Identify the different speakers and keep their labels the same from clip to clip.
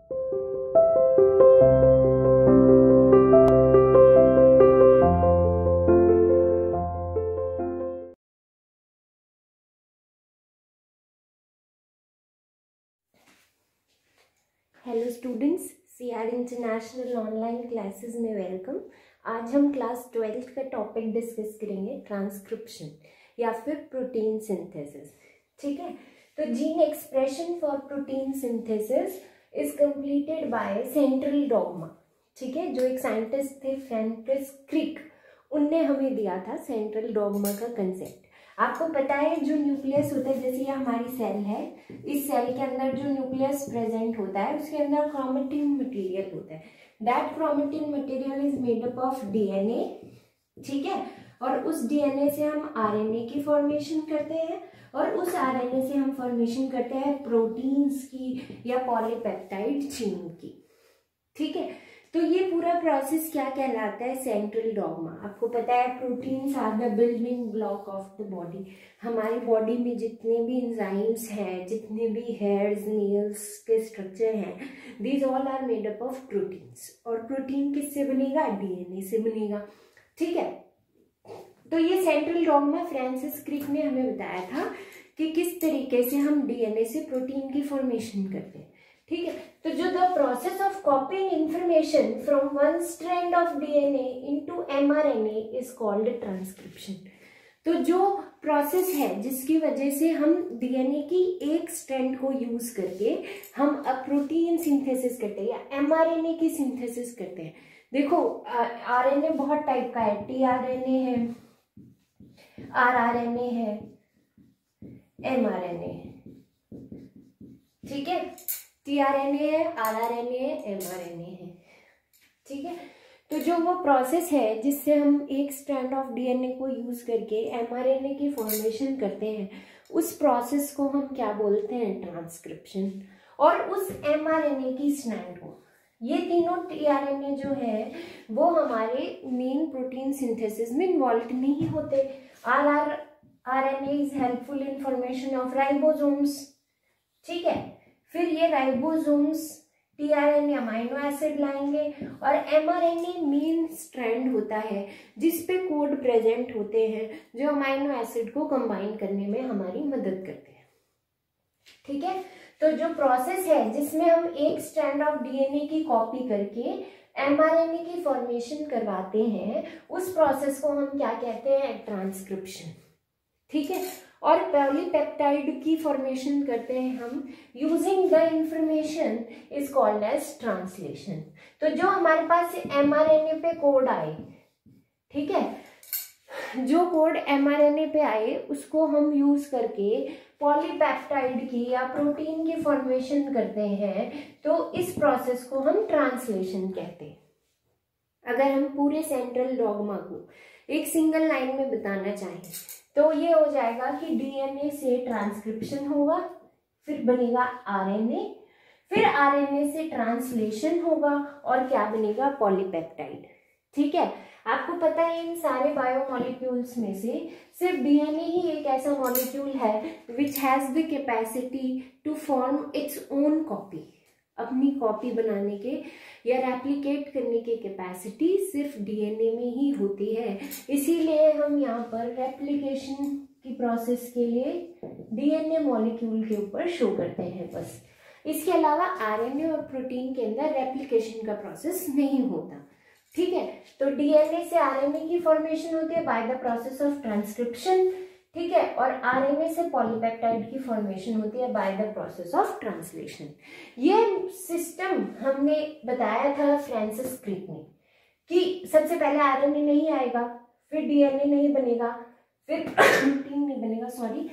Speaker 1: Hello students, CR international online classes में welcome. आज हम क्लास 12th का टॉपिक डिस्कस करेंगे, ट्रांसक्रिप्शन या फिर प्रोटीन सिंथेसिस। ठीक है, तो gene expression for protein synthesis is completed by central dogma. ठीक है, जो एक साइंटिस्ट थे फ्रांसिस क्रिक, उनने हमें दिया था सेंट्रल डॉग्मा का कंसेप्ट। आपको पता है जो न्यूक्लियस होता है, जैसे ये हमारी सेल है, इस सेल के अंदर जो न्यूक्लियस प्रेजेंट होता है उसके अंदर क्रोमेटिन मटेरियल होता है। That chromatin material is made up of DNA. ठीक है, और उस डीएनए से हम आरएनए की फॉर्मेशन करते हैं और उस आरएनए से हम फॉर्मेशन करते हैं प्रोटीन्स की या पॉलीपेप्टाइड चेन की। ठीक है, तो ये पूरा प्रोसेस क्या कहलाता है? Central dogma. आपको पता है proteins are the building block of the body. हमारी बॉडी में जितने भी एंजाइम्स हैं, जितने भी हेयर्स नेल्स के स्ट्रक्चर हैं, these all are made up of proteins. और प्रोटीन किससे बनेगा? डीएनए से बनेगा। ठीक है, तो ये सेंट्रल डॉग्मा फ्रांसिस क्रिक ने हमें बताया था कि किस तरीके से हम डीएनए से प्रोटीन की फॉर्मेशन करते हैं। ठीक है, तो जो the process of कॉपिंग information from one strand of DNA into mRNA is called transcription. तो जो प्रोसेस है जिसकी वजह से हम डीएनए की एक स्ट्रैंड को यूज करके हम प्रोटीन सिंथेसिस करते हैं या एमआरएनए की सिंथेसिस करते हैं। देखो आरएनए बहुत टाइप का है, टीआरएनए है, आरआरएनए है, एमआरएनए है। ठीक है, टीआरएनए है, आरआरएनए है, एमआरएनए है। ठीक है, तो जो वो प्रोसेस है जिससे हम एक स्ट्रैंड ऑफ डीएनए को यूज करके एमआरएनए की फॉर्मेशन करते हैं, उस प्रोसेस को हम क्या बोलते हैं? ट्रांसक्रिप्शन। और उस एमआरएनए की स्ट्रैंड को, ये तीनों टीआरएनए जो है वो हमारे मेन प्रोटीन सिंथेसिस में इन्वॉल्व नहीं होते। RNA is helpful in formation of ribosomes. ठीक है, फिर ये राइबोसोम्स टीआरएनए अमाइनो एसिड लाएंगे और एमआरएनए मेन स्ट्रैंड होता है जिस पे कोड प्रेजेंट होते हैं जो अमाइनो एसिड को कंबाइन करने में हमारी मदद करते हैं। ठीक है, तो जो प्रोसेस है जिसमें हम एक स्ट्रैंड ऑफ डीएनए की कॉपी करके एमआरएनए की फॉर्मेशन करवाते हैं, उस प्रोसेस को हम क्या कहते हैं? ट्रांसक्रिप्शन। ठीक है, और पॉलीपेप्टाइड की फॉर्मेशन करते हैं हम using the information is called as translation. तो जो हमारे पास एमआरएनए पे कोड आए, ठीक है, जो कोड एमआरएनए पे आए उसको हम यूज करके पॉलीपेप्टाइड की या प्रोटीन की फॉर्मेशन करते हैं, तो इस प्रोसेस को हम ट्रांसलेशन कहते हैं। अगर हम पूरे सेंट्रल डॉग्मा को एक सिंगल लाइन में बताना चाहें तो ये हो जाएगा कि डीएनए से ट्रांसक्रिप्शन होगा, फिर बनेगा आरएनए, फिर आरएनए से ट्रांसलेशन होगा और क्या बनेगा? पॉलीपेप्टाइड। ठीक है, आपको पता है इन सारे बायोमॉलिक्यूल्स में से सिर्फ डीएनए ही एक ऐसा मॉलिक्यूल है which has the capacity to form its own copy. अपनी कॉपी बनाने के या रेप्लिकेट करने की कैपेसिटी सिर्फ डीएनए में ही होती है। इसीलिए हम यहाँ पर रेप्लिकेशन की प्रोसेस के लिए डीएनए मॉलिक्यूल के ऊपर शो करते हैं बस। इसके अलावा आरएनए और प्रोटीन के अंदर रेप्लिकेशन का प्रोसेस नहीं होता। ठीक है, तो डीएनए से आरएनए की फॉर्मेशन होती है by the process of transcription. ठीक है, और आरएनए से पॉलीपेप्टाइड की फॉर्मेशन होती है by the process of translation. ये सिस्टम हमने बताया था फ्रांसिस क्रिक ने कि सबसे पहले आरएनए नहीं आएगा, फिर डीएनए नहीं बनेगा, फिर प्रोटीन नहीं बनेगा, सॉरी,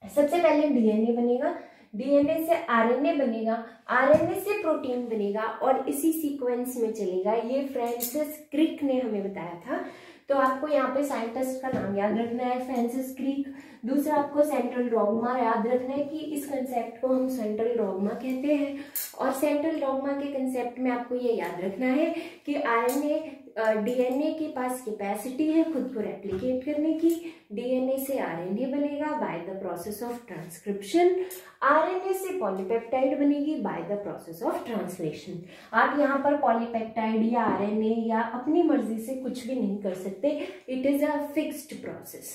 Speaker 1: सबसे पहले डीएनए बनेगा, डीएनए से आरएनए बनेगा, आरएनए से प्रोटीन बनेगा और इसी सीक्वेंस में चलेगा। ये फ्रांसिस क्रिक ने हमें बताया था। तो आपको यहाँ पे साइंटिस्ट का नाम याद रखना है, फ्रांसिस क्रिक, दूसरा आपको सेंट्रल डॉगमा याद रखना है कि इस कंसेप्ट को हम सेंट्रल डॉगमा कहते हैं। और सेंट्रल डॉगमा के कंसेप्ट में आपको ये याद रखना है कि आरएनए डीएनए के पास कैपेसिटी है खुद को रेप्लिकेट करने की। डीएनए से आरएनए बनेगा by the process of transcription. RNA से पॉलीपेप्टाइड बनेगी by the process of translation. आप यहाँ पर पॉलीपेप्टाइड या आरएनए या अपनी मर्जी से कुछ भी नहीं कर सकते, it is a fixed process.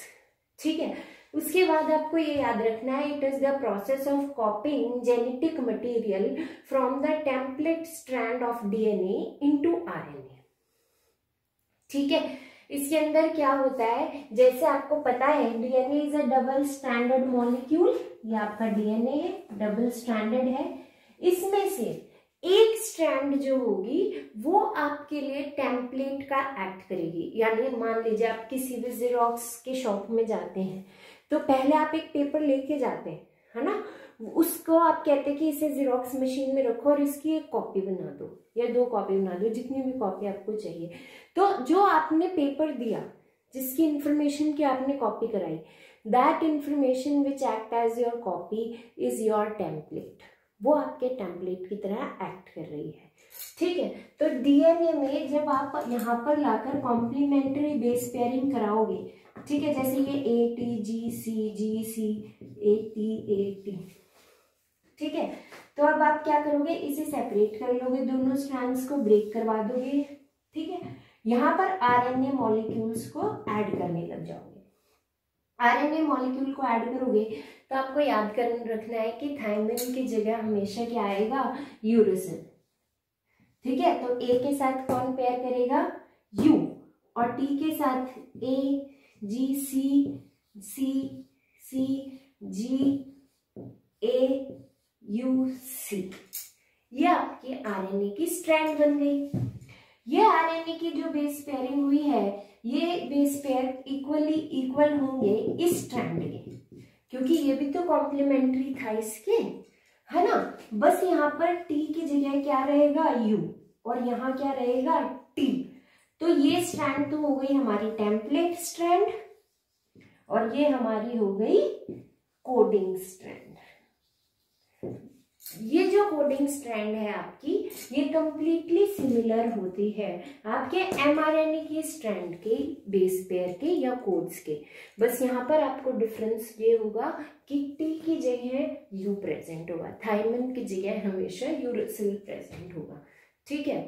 Speaker 1: ठीक है, उसके बाद आपको ये याद रखना है, it is the process of कॉपिंग genetic material from the template strand of DNA into RNA. ठीक है, इसके अंदर क्या होता है, जैसे आपको पता है DNA is a double stranded molecule, ये आपका डीएनए है, डबल स्ट्रैंडेड है। इसमें से एक स्ट्रैंड जो होगी वो आपके लिए टेम्पलेट का एक्ट करेगी। यानी मान लीजिए आप किसी भी जेरोक्स के शॉप में जाते हैं तो पहले आप एक पेपर लेके जाते हैं, है ना, उसको आप कहते हैं कि इसे जेरोक्स मशीन में रखो और इसकी एक कॉपी बना दो या 2 कॉपी बना दो, जितनी भी कॉपी आपको चाहिए। तो जो आपने पेपर दिया, जिसकी इंफॉर्मेशन की आपने कॉपी कराई, that information which act as your copy is your template. वो आपके टेम्पलेट की तरह एक्ट कर रही है। ठीक है, तो डीएनए में जब आप यहाँ पर लाकर कॉम्प्लीमेंट्री बेस पेयरिंग कराओगे, ठीक है, जैसे ये ATGC AT, ठीक है, तो अब आप क्या करोगे, इसे सेपरेट कर लोगे, दोनों स्ट्रैंड्स को ब्रेक करवा दोगे। ठीक है, यहाँ पर आरएनए मॉलिक्यूल्स को ऐड करने लग जाओगे। आरएनए मॉलिक्यूल को ऐड करोगे तो आपको याद कर रखना है कि थायमिन की जगह हमेशा क्या आएगा, यूरेसिल। ठीक है, तो ए के साथ कौन पेयर करेगा, यू, और टी के साथ AGC GAUC। ये आपकी आरएनए की स्ट्रैंड बन गई। ये आरएनए की जो बेस पेयरिंग हुई है, ये बेस पेयर इक्वल होंगे इस स्ट्रैंड के, क्योंकि ये भी तो कॉम्प्लीमेंट्री था इसके, है ना। बस यहाँ पर टी की जगह क्या रहेगा, यू, और यहाँ क्या रहेगा, टी। तो ये स्ट्रैंड तो हो गई हमारी टेम्पलेट स्ट्रैंड और ये हमारी हो गई कोडिंग स्ट्रैंड। ये जो कोडिंग स्ट्रैंड है आपकी, ये कंप्लीटली सिमिलर होती है आपके एमआरएनए की स्ट्रैंड के बेस पेयर के या कोड्स के। बस यहाँ पर आपको डिफरेंस ये होगा कि टी की जगह यू प्रेजेंट होगा, थायमिन की जगह हमेशा यूरेसिल प्रेजेंट होगा। ठीक है,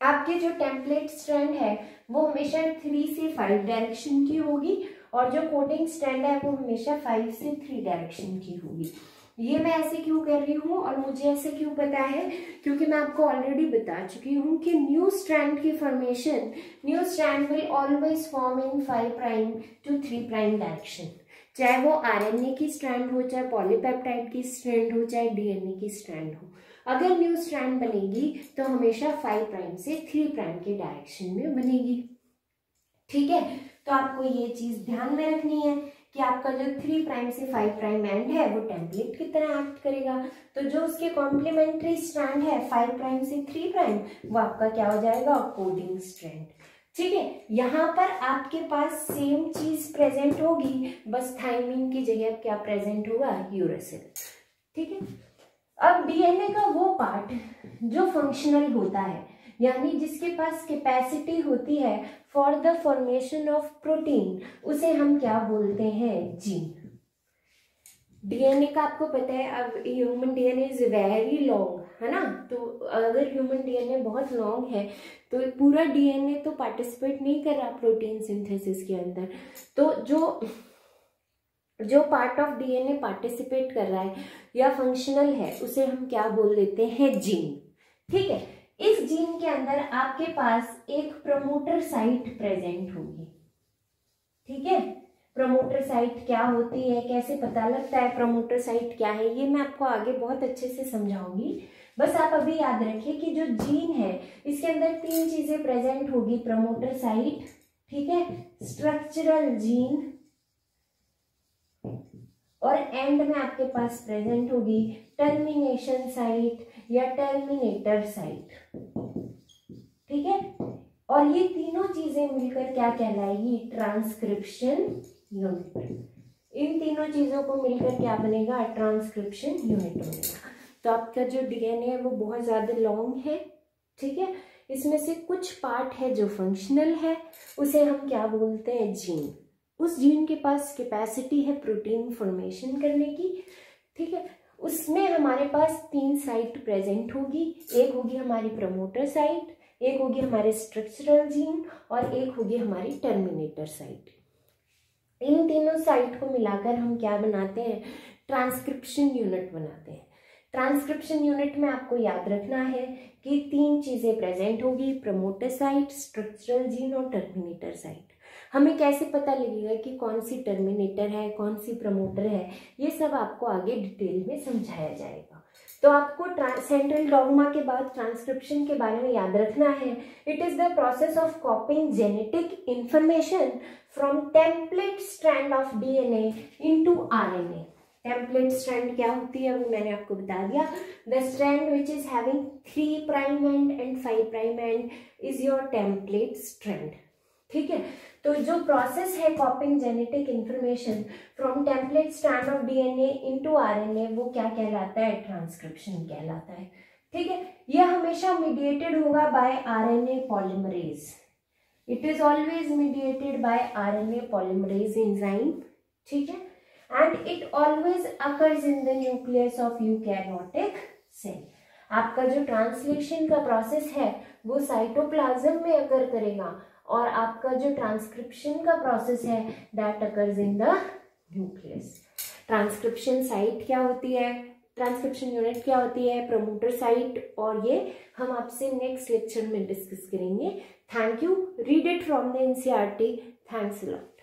Speaker 1: आपके जो टेम्पलेट स्ट्रैंड है वो हमेशा 3 से 5 डायरेक्शन की होगी और जो कोडिंग स्ट्रैंड है वो हमेशा 5 से 3 डायरेक्शन की होगी। ये मैं ऐसे क्यों कर रही हूँ और मुझे ऐसे क्यों पता है, क्योंकि मैं आपको ऑलरेडी बता चुकी हूँ कि न्यू स्ट्रैंड की formation, new strand will always form in 5 prime to 3 prime direction. चाहे वो आरएनए की स्ट्रैंड हो, चाहे पॉलीपेप्टाइड की स्ट्रैंड हो, चाहे डीएनए की स्ट्रैंड हो, अगर न्यू स्ट्रैंड बनेगी तो हमेशा 5 प्राइम से 3 प्राइम के डायरेक्शन में बनेगी। ठीक है, तो आपको ये चीज ध्यान में रखनी है कि आपका जो 3 प्राइम से 5 प्राइम एंड है वो टेम्पलेट की तरह एक्ट करेगा। तो जो उसके कॉम्प्लीमेंट्री स्ट्रैंड है 5 प्राइम से 3 प्राइम, वो आपका क्या हो जाएगा, कोडिंग स्ट्रैंड। ठीक है, यहाँ पर आपके पास सेम चीज प्रेजेंट होगी, बस थायमिन की जगह क्या प्रेजेंट होगा, यूरेसिल। ठीक है, अब डीएनए का वो पार्ट जो फंक्शनल होता है, यानी जिसके पास कैपेसिटी होती है for the formation of protein, उसे हम क्या बोलते हैं, जीन। डीएनए का आपको पता है, अब human DNA is very long, है ना, तो अगर ह्यूमन डीएनए बहुत लॉन्ग है तो पूरा डीएनए तो पार्टिसिपेट नहीं कर रहा प्रोटीन सिंथेसिस के अंदर। तो जो पार्ट ऑफ डीएनए पार्टिसिपेट कर रहा है या फंक्शनल है, उसे हम क्या बोल देते हैं, जीन। ठीक है, इस जीन के अंदर आपके पास एक प्रमोटर साइट प्रेजेंट होगी। ठीक है, प्रमोटर साइट क्या होती है, कैसे पता लगता है प्रमोटर साइट क्या है, ये मैं आपको आगे बहुत अच्छे से समझाऊंगी। बस आप अभी याद रखिए कि जो जीन है इसके अंदर 3 चीजें प्रेजेंट होगी, प्रमोटर साइट, ठीक है, स्ट्रक्चरल जीन, और एंड में आपके पास प्रेजेंट होगी टर्मिनेशन साइट या टर्मिनेटर साइट। ठीक है, और ये तीनों चीजें मिलकर क्या कहलाएगी, ट्रांसक्रिप्शन यूनिट। इन तीनों चीज़ों को मिलकर क्या बनेगा, ट्रांसक्रिप्शन यूनिट बनेगा। तो आपका जो डीएनए है वो बहुत ज़्यादा लॉन्ग है, ठीक है। इसमें से कुछ पार्ट है जो फंक्शनल है, उसे हम क्या बोलते हैं, जीन। उस जीन के पास कैपेसिटी है प्रोटीन फॉर्मेशन करने की, ठीक है। उसमें हमारे पास 3 साइट प्रेजेंट होगी, एक होगी हमारी प्रमोटर साइट, एक होगी हमारे स्ट्रक्चरल जीन और एक होगी हमारी टर्मिनेटर साइट। इन तीनों साइट को मिलाकर हम क्या बनाते हैं, ट्रांसक्रिप्शन यूनिट बनाते हैं। ट्रांसक्रिप्शन यूनिट में आपको याद रखना है कि 3 चीजें प्रेजेंट होगी, प्रमोटर साइट, स्ट्रक्चरल जीन और टर्मिनेटर साइट। हमें कैसे पता लगेगा कि कौन सी टर्मिनेटर है, कौन सी प्रमोटर है, ये सब आपको आगे डिटेल में समझाया जाएगा। तो आपको सेंट्रल डॉग्मा के बाद ट्रांसक्रिप्शन के बारे में याद रखना है, it is the process of कॉपिंग genetic information from template strand of DNA into RNA. Template strand क्या होती है वो मैंने आपको बता दिया, the strand which is having 3 prime and 5 prime and is your template strand, ठीक है। तो जो प्रोसेस है कॉपिंग genetic information from template strand of DNA into RNA, वो क्या कहलाता है, ट्रांसक्रिप्शन कहलाता है, ठीक है। यह हमेशा मीडिएटेड होगा by RNA polymerase, it is always mediated by RNA polymerase enzyme, ठीक है, and it always occurs in the nucleus of eukaryotic cell. आपका जो ट्रांसलेशन का प्रोसेस है वो साइटोप्लाज्म में अकर करेगा और आपका जो ट्रांसक्रिप्शन का प्रोसेस है that occurs in the nucleus. Transcription site क्या होती है, ट्रांसक्रिप्शन यूनिट क्या होती है, प्रमोटर साइट, और ये हम आपसे नेक्स्ट लेक्चर में डिस्कस करेंगे। Thank you, read it from the NCERT, thanks a lot.